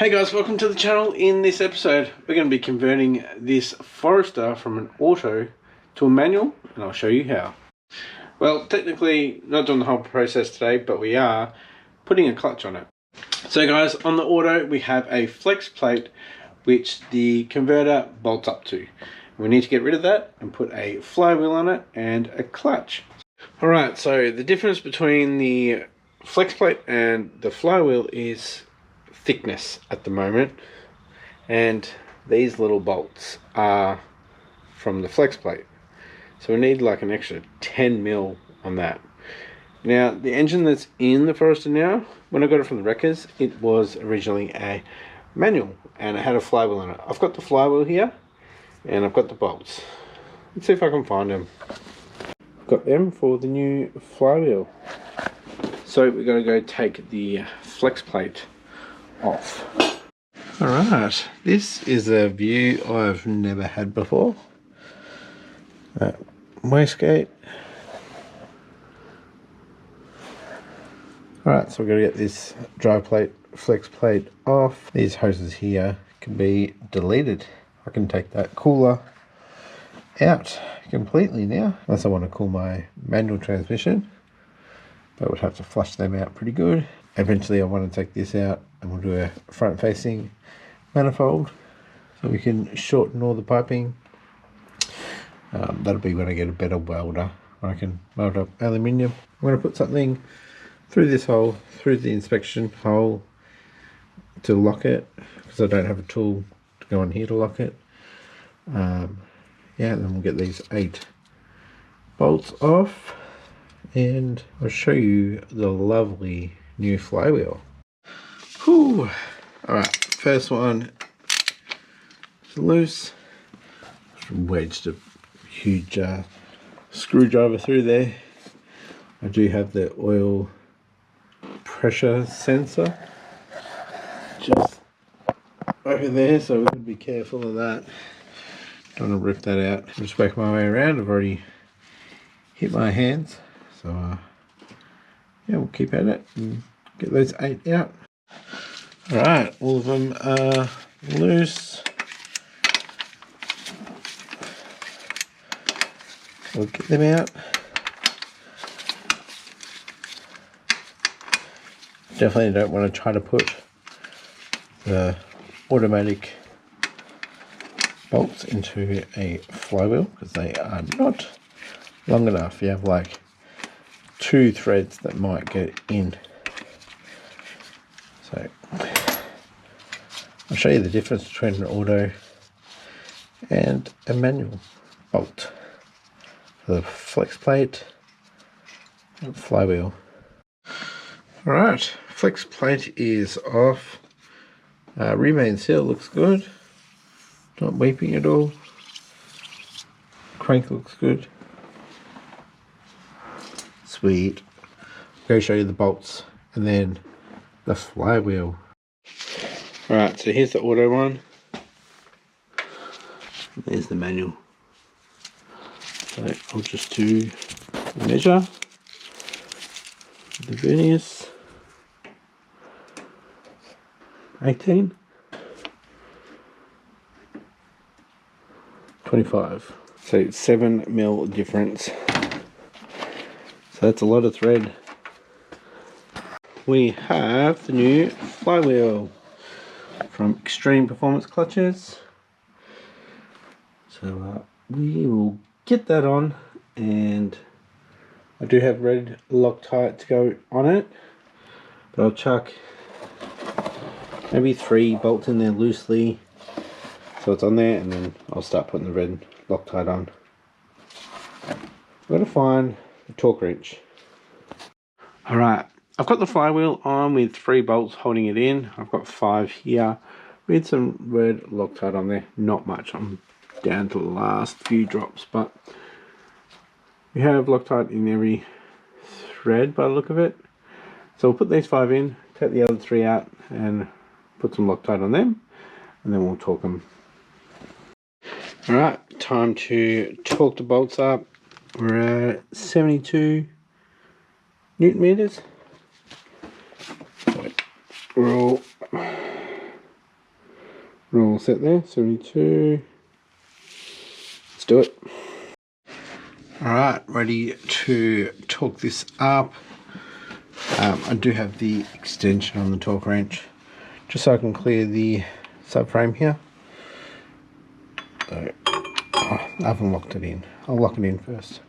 Hey guys, welcome to the channel. In this episode we're going to be converting this Forester from an auto to a manual, and I'll show you how. Well, technically not doing the whole process today, but we are putting a clutch on it. So guys, on the auto we have a flex plate which the converter bolts up to. We need to get rid of that and put a flywheel on it and a clutch. Alright, so the difference between the flex plate and the flywheel is thickness at the moment, and these little bolts are from the flex plate, so we need like an extra 10 mil on that. Now the engine that's in the Forester now, when I got it from the wreckers, it was originally a manual and it had a flywheel on it. I've got the flywheel here and I've got the bolts. Let's see if I can find them. Got them for the new flywheel. So we're going to go take the flex plate off. Alright, this is a view I've never had before. Wastegate. Alright, so we're going to get this dry plate, flex plate off. These hoses here can be deleted. I can take that cooler out completely now, unless I want to cool my manual transmission, but would have to flush them out pretty good. Eventually I want to take this out and we'll do a front facing manifold so we can shorten all the piping. That'll be when I get a better welder where I can weld up aluminium. I'm going to put something through this hole, through the inspection hole, to lock it, because I don't have a tool to go on here to lock it. Yeah, and then we'll get these 8 bolts off and I'll show you the lovely new flywheel. Whew. Alright, first one is loose. Wedged a huge screwdriver through there. I do have the oil pressure sensor just over there, so we can be careful of that. Don't want to rip that out. Just work my way around. I've already hit my hands, so yeah, we'll keep at it and get those 8 out. Alright, all of them are loose. We'll get them out. Definitely don't want to try to put the automatic bolts into a flywheel because they are not long enough. You have like 2 threads that might get in. So I'll show you the difference between an auto and a manual bolt. The flex plate and flywheel. Alright, flex plate is off. Remain seal looks good. Not weeping at all. Crank looks good. Sweet. I'm going to show you the bolts and then the flywheel. Alright, so here's the auto one. There's the manual. So I'll just do the measure. The verniers. 18. 25. So 7 mil difference. So that's a lot of thread. We have the new flywheel from Xtreme Performance Clutches. So we will get that on, and I do have red Loctite to go on it, but I'll chuck maybe 3 bolts in there loosely so it's on there, and then I'll start putting the red Loctite on. I'm going to find the torque wrench. Alright, I've got the flywheel on with 3 bolts holding it in. I've got 5 here with some red Loctite on there. Not much, I'm down to the last few drops, but we have Loctite in every thread by the look of it. So we'll put these 5 in, take the other 3 out and put some Loctite on them, and then we'll torque them. Alright, time to torque the bolts up. We're at 72 Newton meters. We're all We're all set there, 72. Let's do it. Alright, ready to torque this up. I do have the extension on the torque wrench, just so I can clear the subframe here. So, I haven't locked it in. I'll lock it in first.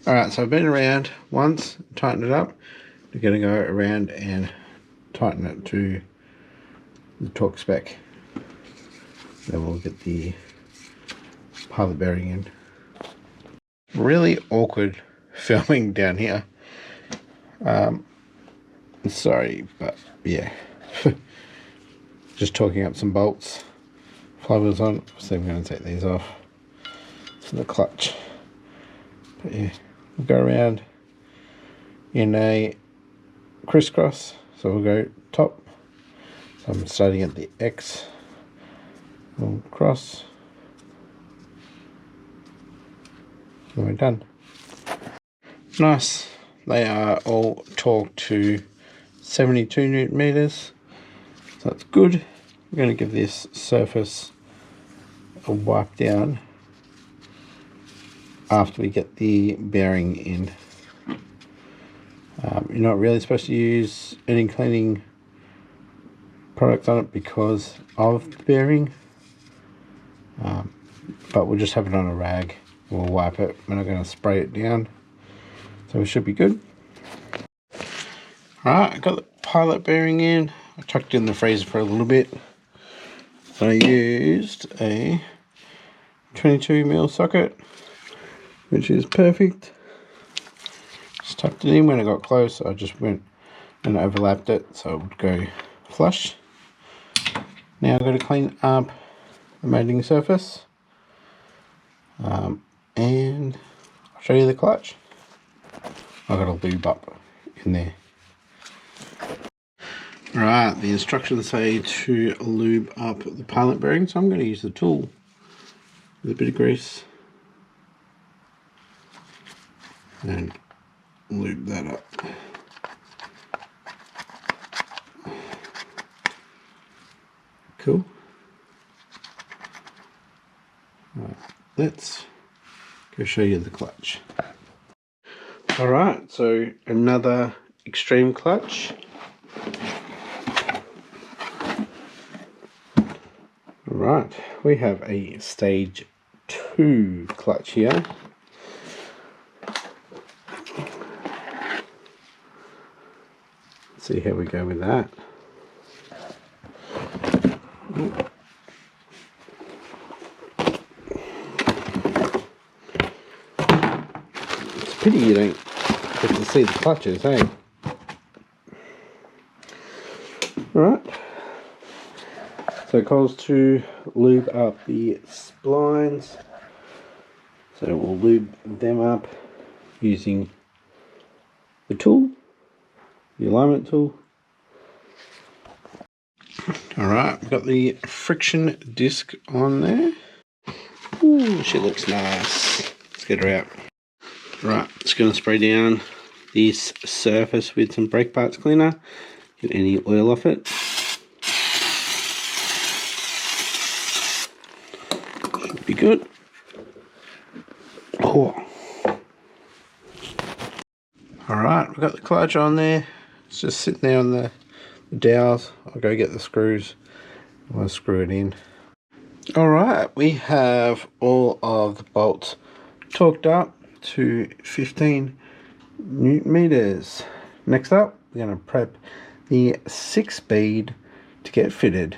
Alright, so I've been around once, tightened it up. We're going to go around and tighten it to the torque spec. Then we'll get the pilot bearing in. Really awkward filming down here. Sorry, but yeah. Just torquing up some bolts. Flywheels on, so I'm going to take these off. For the clutch. But yeah, we'll go around in a crisscross. So we'll go top. So I'm starting at the X. We'll cross. And we're done. Nice. They are all torqued to 72 Newton meters. So that's good. We're going to give this surface a wipe down after we get the bearing in. You're not really supposed to use any cleaning products on it because of the bearing, but we'll just have it on a rag. We'll wipe it. We're not going to spray it down, so we should be good. Alright, I got the pilot bearing in. I chucked it in the freezer for a little bit. I used a 22mm socket, which is perfect. Just tucked it in. When I got close, I just went and overlapped it so it would go flush. Now I've got to clean up the mating surface, and I'll show you the clutch. I've got a lube up in there. Right, the instructions say to lube up the pilot bearing, so I'm going to use the tool with a bit of grease and lube that up. Cool. Right, let's go show you the clutch. Alright, so another Xtreme clutch. Right, we have a stage 2 clutch here. Let's see how we go with that. It's a pity you don't get to see the clutches, eh? Alright. So it calls to lube up the splines. So we'll lube them up using the tool, the alignment tool. Alright, we've got the friction disc on there. Ooh, she looks nice. Let's get her out. Right, just going to spray down this surface with some brake parts cleaner. Get any oil off it. Should be good. Oh. Alright, we've got the clutch on there. It's just sitting there on the dowels. I'll go get the screws. I'll screw it in. Alright, we have all of the bolts torqued up to 15 Newton meters. Next up, we're going to prep the 6-speed to get fitted.